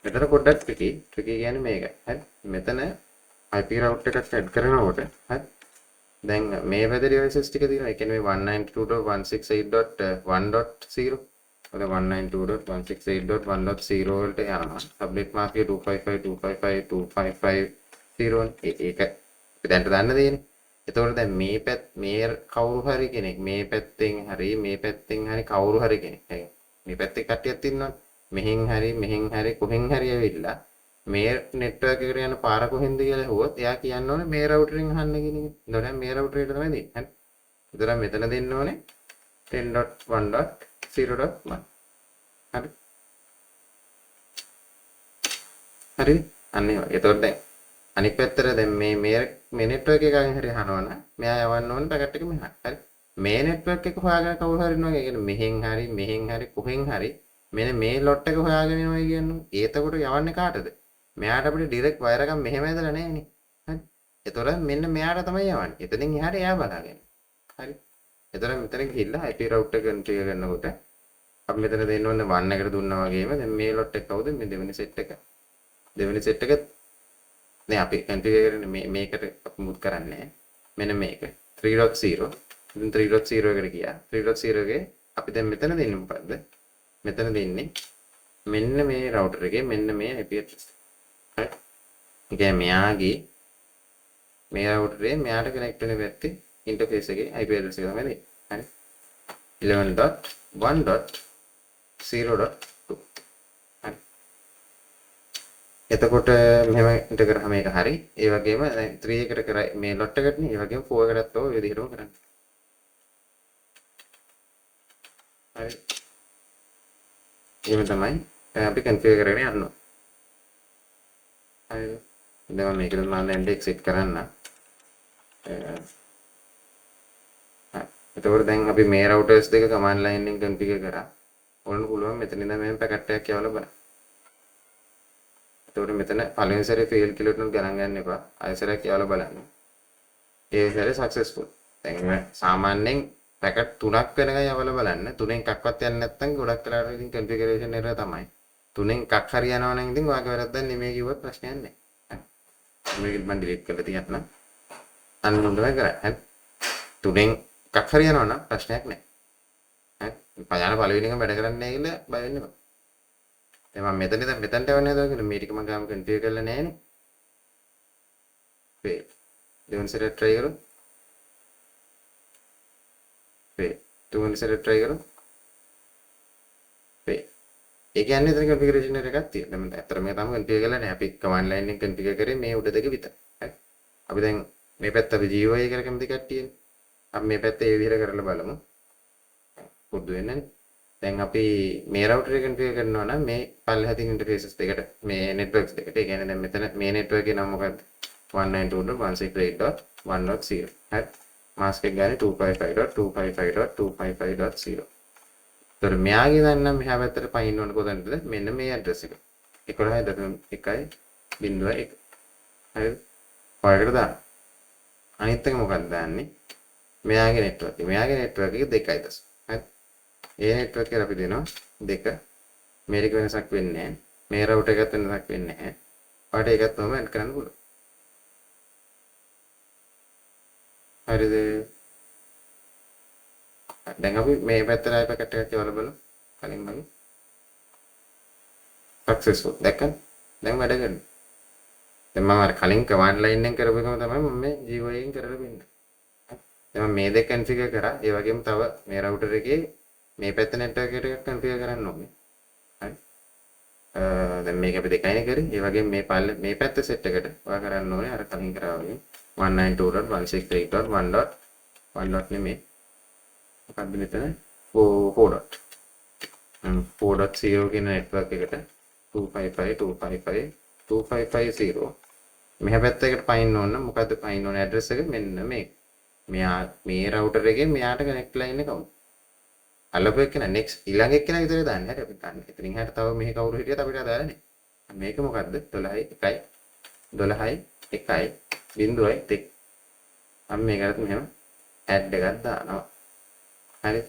මෙතන පොඩ්ඩක් tricky කියන්නේ මේකයි. හරි. මෙතන IP route එකක් add කරනකොට හරි. දැන් මේ වෙද devices ටික තියෙනවා. ඒ කියන්නේ 192.168.1.0 ඔය 192.168.1.0 වලට යනවා. සබ්නෙට් මාස්ක් එක 255.255.255.0 ඒක අපි දැන් දන්න දෙන්නේ. එතකොට දැන් මේ කවුරු හරි කෙනෙක් මේ පැත්තෙන් හරි කවුරු හරි කෙනෙක් මේ පැත්තේ කට්ටියක් ඉන්නවා. මෙහෙන් හරි කොහෙන් හරි ඇවිල්ලා මේ නෙට්වර්ක් එකට යන පාර කොහෙන්ද කියලා හුවොත් එයා කියන්න ඕනේ මේ රවුටරෙන් අහන්න කියන එක. එතකොට මේ රවුටර් එකට තමයි දෙන්නේ. හරි. එතකොට මෙතන දෙන්න ඕනේ 10.1.0.1. හරි. හරි. අන්න ඒ වගේ. එතකොට දැන් අනිත් පැත්තට දැන් මේ නෙට්වර්ක් එකකින් හරි අහනවනම් මෙයා යවන්න ඕනේ පැකට් එක මෙහාට. හරි. මේ නෙට්වර්ක් එක හොයාගෙන කවුරු හරි ඉන්නවා. ඒ කියන්නේ මෙහෙන් හරි කොහෙන් හරි මෙන්න මේ ලොට් එක හොයාගෙන යනවා කියන්නේ. ඒතකොට යවන්නේ කාටද? මෙයාට අපිට ඩිරෙක්ට් වයර් එකක් මෙහෙම ඇදලා නැහැ නේ. හරි. එතකොට මෙන්න මෙයාට තමයි යවන්නේ. එතනින් එහාට එයා බලාගෙන. හරි. එතකොට මෙතන ගිහිල්ලා IP router එක configure කරනකොට අපි මෙතන දෙන්න ඕනේ 1 එකට දුන්නා වගේම දැන් මේ ලොට් එක කවුද? මේ දෙවෙනි සෙට් එක. දෙවෙනි සෙට් එක දැන් අපි configure කරන්නේ මේකට අපි මුත් කරන්නේ. මෙන්න මේක 3.0. ඉතින් 3.0 එකට ගියා. 3.0 එකේ අපි දැන් මෙතන දෙන්නේ මොකද්ද? මෙතන දෙන්නේ මෙන්න මේ router එකේ මෙන්න මේ IP address. හරි. ඒ කියන්නේ මෙයාගේ මේ router එකේ මෙයාට connect වෙන පැත්තේ interface එකේ IP address එක තමයි දෙන්නේ. හරි. 11.1.0.2. හරි. එතකොට මෙහෙම ඉන්ටර් කරාම මේක හරි. ඒ වගේම දැන් 3 එකට කරයි මේ lot එකටනේ. ඒ වගේම 4 එකටත් ඔය විදිහටම කරන්න. හරි. එහෙම තමයි අපි configure කරගෙන යන්න ඕනේ. හරි. දැන් මේකට මම දැන් exit කරන්න. එතකොට දැන් අපි මේ routers දෙක command line එකෙන් configure කරා. ඔන්න පුළුවන් මෙතන ඉඳන් මම පැකට් එකක් යවලා බලන්න. එතකොට මෙතන පළවෙනි සැරේ fail කියලා උනොත් ගණන් ගන්න එපා. ආයෙ සැරයක් යවලා බලන්න. ඒ සැරේ successful. දැන් සාමාන්‍යයෙන් පැකට් 3ක් වෙනකන් යවලා බලන්න. 3න් එකක්වත් යන්නේ නැත්නම් ගොඩක් වෙලාවට ඉතින් configuration error තමයි. 3න් එකක් හරි යනවා නම් ඉතින් ඔයාගේ වැරද්දක් නෙමෙයි කිව්වත් ප්‍රශ්නයක් නැහැ. මේක මම delete කරලා තියන්නම්. අන්න හොඳයි කරා. හරි. 3න් එකක් හරි යනවා නම් ප්‍රශ්නයක් නැහැ. හරි. පළවෙනි එක වැඩ කරන්නේ නැහැ කියලා බය වෙන්න එපා. දැන් මම මෙතනට යවන්නේ නැද්ද කියලා මේ ටික මම ගාම configure කරලා නැහැ නේ. fail. දෙවෙනි සැරේ try කරමු. fail. තුන්වෙනි සැරේ try කරමු. fail. ඒ කියන්නේ එතන configuration error එකක් තියෙනවා. දැන් ඇත්තට මේක තාම configure කරලා නැහැ. අපි command line එකෙන් configure කරේ මේ උඩ දෙක විතරයි. හරි. අපි දැන් මේ පැත්ත අපි GUI එකට කැමති කට්ටියනේ. අපි මේ පැත්තේ ඒ විදිහට කරලා බලමු. පුරුදු වෙන්නනේ. දැන් අපි මේ router එක configure කරනවා නම් මේ පල්ලෙහා තියෙන interfaces දෙකට මේ networks දෙකට. ඒ කියන්නේ දැන් මෙතන මේ network එකේ නම මොකක්ද? 192.168.1.0. හරි. mask එක ගන්නේ 255.255.255.0. ඒතර මෙයාගේ දන්නම් මෙහා පැත්තට පයින්න ඕන කොතනද? මෙන්න මේ address එක. 11.1.0.1. හරිද? ඔයකට දාන්න. අනිත් එක මොකක්ද දාන්නේ? මෙයාගේ network එක. මෙයාගේ network එක 2.0. හරි. ඒ network එකට අපි දෙනවා 2. මේක වෙනසක් වෙන්නේ නැහැ. මේ router එකත් වෙනසක් වෙන්නේ නැහැ. ඔයාලට ඒකත් තමයි add කරන්න පුළුවන්. හරිද? දැන් අපි මේ පැත්තට ආයෙ පැකට් එකක් යවලා බලමු. කලින් මගේ successful. දැක්කද? දැන් වැඩ කරනවා. දැන් මම අර කලින් command line එකෙන් කරපු එකම තමයි මම මේ GUI එකෙන් කරලා දෙන්නේ. දැන් මම මේ දෙක configure කරා. ඒ වගේම තව මේ router එකේ මේ පැත්ත network එකට configure කරන්න ඕනේ. හරි. දැන් මේක අපි දෙකයිනේ කරේ. ඒ වගේම මේ පැත්ත සෙට් එකට ඔයා කරන්න ඕනේ අර කලින් කරා වගේ 192.168.1.1 නෙමෙයි. මොකක්ද මෙතන 4 dot 4.0 කියන නෙට්වර්ක් එකට 255.255.255.0 මෙහා පැත්තකට පයින්න ඕන නම් මොකද්ද පයින්න ඕන ඇඩ්‍රස් එක මෙන්න මේක. මෙයා මේ රවුටර් එකෙන් මෙයාට කනෙක්ට් ලයින් එක කවුද? අල්ලපු එක්කන නෙක්ස්ට් ඊළඟ එක්කන විතරේ දාන්නේ. හරි අපි ගන්න. ඉතින් එහාට තව මෙහි කවුරු හිටියත් අපිට දාලා නැහැ. මේක මොකද්ද? 12.1 අපි මේකට මෙහෙම ඇඩ් එකක් දානවා. හරි.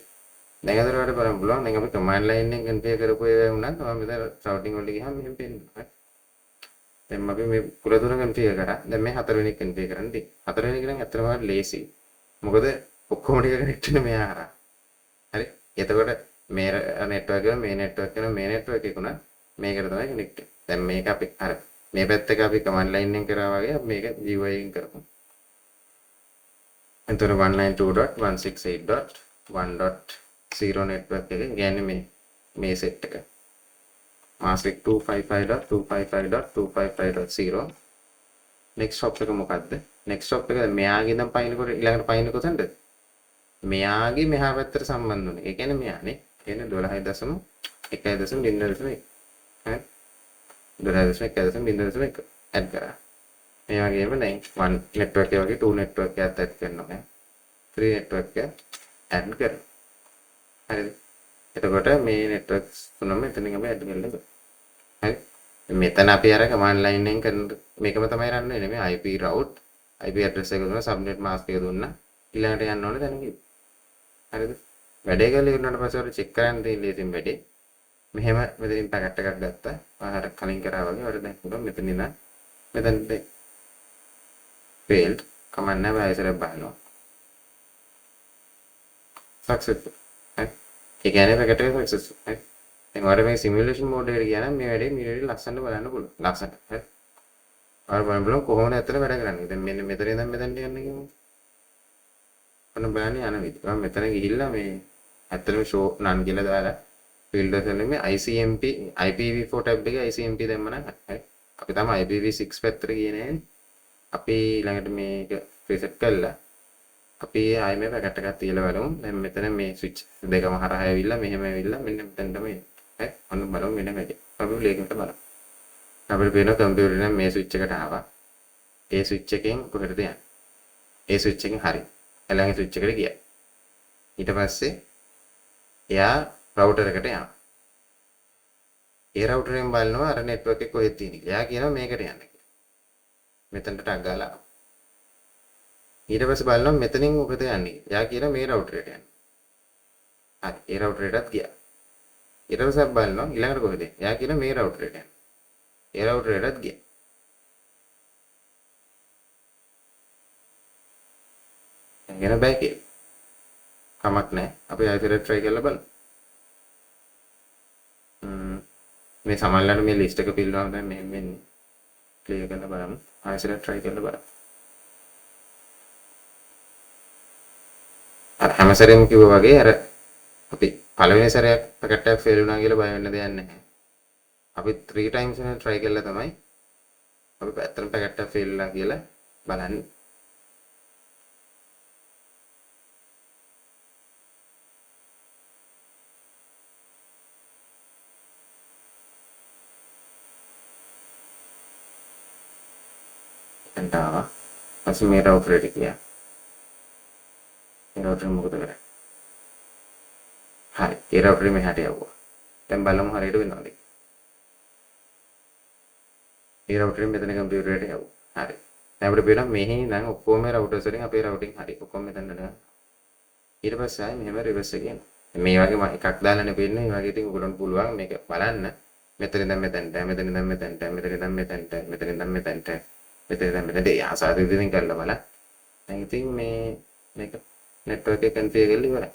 දැන් අතට වල බලන්න පුළුවන්. දැන් අපි කමාන්ඩ් ලයින් එකෙන් කන්ෆිගර් කරපු ඒවා වුණත් මම මෙතන රවුටින් වලට ගියාම මෙහෙම පෙන්නනවා. දැන් අපි මේ පුර තුන කන්ෆිගර් කරා. දැන් මේ හතරවෙනි එක කන්ෆිගර් කරන්න දී. හතරවෙනි එක නම් ඇත්තටම ලේසි. මොකද ඔක්කොම ටික කනෙක්ට් වෙන මෙයා හරහා. හරි. එතකොට මේ නෙට්වර්ක් එක මේ නෙට්වර්ක් එක මේ නෙට්වර්ක් එක උනා මේකට තමයි කනෙක්ට් වෙන්නේ. දැන් මේක අපි අර මේ පැත්ත එක අපි කමාන්ඩ් ලයින් එකෙන් කරා වගේ අපි මේක GUI එකෙන් කරමු. එතකොට 192.168.1.0 නෙට්වර්ක් එක කියන්නේ මේ සෙට් එක. mask 255.255.255.0 next hop එක මොකද්ද? next hop එක මෙයාගේ ඉඳන් පයින්නකොට ඊළඟට පයින්න කොතනද? මෙයාගේ මෙහා පැත්තට සම්බන්ධ වෙන. ඒ කියන්නේ මෙයානේ. කියන්නේ 12.1.0.1. හරි. 12.1.0.1 ඇඩ් කරා. මේ වගේම දැන් 1 network එක වගේ 2 network එකක් ඇඩ් කරනවා. 3 network එක ඇඩ් කරනවා. හරිද? එතකොට මේ networks තුනම එතනින් අපි ඇඩ් කරලා ඉවරයි. හරි. මෙතන අපි අර command line එකෙන් කරන මේකම තමයි රන් වෙන්නේ. මේ IP route IP address එක දුන්නා subnet mask එක දුන්නා. ඊළඟට යන්න ඕනේ දැන් කිව්වා. හරිද? වැඩේ කරලා ඉවරනට පස්සේ ඔර චෙක් කරන්න දෙන්නේ ඉතින් වැඩේ. මෙහෙම මෙතනින් පැකට් එකක් ගත්තා. ආහාර කලින් කරා වගේ ඔර දැන් පුළුවන් මෙතන ඉඳන් මෙතනට failed command එක ආයෙත් බලනවා. successful. හරි. ඒ කියන්නේ පැකට් එක successful. හරි. දැන් ඔයාලා මේ සිමුලේෂන් මෝඩ් එකට ගියා නම් මේ වැඩේ මීට ලස්සනට බලන්න පුළුවන්. ලස්සනට. හරි. ඔයාලා බලන්න පුළුවන් කොහොමද ඇත්තට වැඩ කරන්නේ. දැන් මෙන්න මෙතන ඉඳන් මෙතනට යන්න කියමු. ඔන්න බලන්න යන විදිහ. මම මෙතන ගිහිල්ලා මේ ඇත්තටම show none කියලා දාලා filters වලින් මේ ICMP IPv4 tab එකේ ICMP දැම්ම නම් හරි. අපි තමයි IPv6 පැත්තට ගියේ නෑනේ. අපි ළඟට මේක preset කළා. අපි ආයෙ මේ පැකට් එකක් තියලා බලමු. දැන් මෙතන මේ switch දෙකම හරහා ඇවිල්ලා මෙහෙම ඇවිල්ලා මෙන්න මෙතනට මේ හරි. ඔන්න බලමු මෙන්න වැඩි. අපි ලේකට බලමු. අපිට පේන කම්පියුටර් එකෙන් මේ switch එකට ආවා. ඒ switch එකෙන් කොහෙටද යන්නේ? ඒ switch එකෙන් හරි. ඊළඟ switch එකට ගියා. ඊට පස්සේ එයා router එකට යනවා. ඒ router එකෙන් බලනවා අර network එක කොහෙද තියෙන්නේ කියලා. එයා කියනවා මේකට යන්න කියලා. මෙතනට ටග් ගාලා. ඊට පස්සේ බලනවා මෙතනින් මොකද යන්නේ. එයා කියනවා මේ router එකට යන්න. හරි. ඒ router එකටත් ගියා. ඊට පස්සේ බලනවා ඊළඟට කොහෙද? එයා කියනවා මේ router එකට යන්න. ඒ router එකටත් ගියා. දැන් බෑ කියලා. කමක් නැහැ. අපි ආයෙත් try කරලා බලමු. මේ සමහරවිට මේ list එක fill වුණාම තමයි මෙහෙම වෙන්නේ. clear කරලා බලමු. ආයෙත් try කරලා බලමු. අර හැම සැරේම කිව්වා වගේ අර අපි පළවෙනි සැරයක් පැකට් එකක් fail වුණා කියලා බය වෙන්න දෙයක් නැහැ. අපි 3 times වෙන try කරලා තමයි අපි ඇත්තටම පැකට් එකක් fail වුණා කියලා බලන්නේ. Entah, masih merah operating ya. Merah operating මොකද කරන්නේ? හරි. ඒ රවුටරේ මෙහාට යවුවා. දැන් බලමු හරියට වෙනවද? ඒ රවුටරේ මෙතන කම්පියුටර් එකට යවුවා. හරි. දැන් අපිට පේනවා මෙහි ඉඳන් ඔක්කොම රවුටර්ස් වලින් අපේ රවුටින් හරි. ඔක්කොම මෙතන නේද? ඊට පස්සේ ආයි මෙහෙම රිවර්ස් එකෙන්. මේ වගේ එකක් දාලානේ පෙන්නේ. මේ වගේ ඉතින් ඔයගොල්ලන්ට පුළුවන් මේක බලන්න. මෙතන ඉඳන් මෙතනට, මෙතන ඉඳන් මෙතනට, මෙතන ඉඳන් මෙතනට, මෙතන ඉඳන් මෙතනට. මෙතන ආසාවෙන් ඉතින් කරලා බලන්න. දැන් ඉතින් මේක network එක configure කරලා ඉවරයි.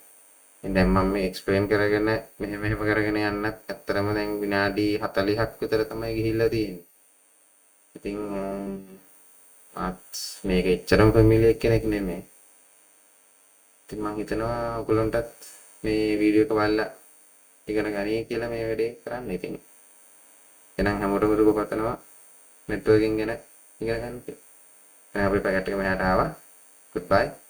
දැන් මම මේ explain කරගෙන මෙහෙම කරගෙන යන්නත් ඇත්තරම දැන් විනාඩි 40ක් විතර තමයි ගිහිල්ලා තියෙන්නේ. ඉතින් මේක එච්චරම familiar කෙනෙක් නෙමෙයි. ඉතින් මම හිතනවා ඔයගොල්ලන්ටත් මේ වීඩියෝ එක බලලා ඉගෙන ගනී කියලා මේ වැඩේ කරන්න ඉතින්. එහෙනම් හැමෝටම සුබ පතනවා networking ගැන ඉගෙන ගන්න කියලා. දැන් අපේ පැකට් එක මෙහාට ආවා. goodbye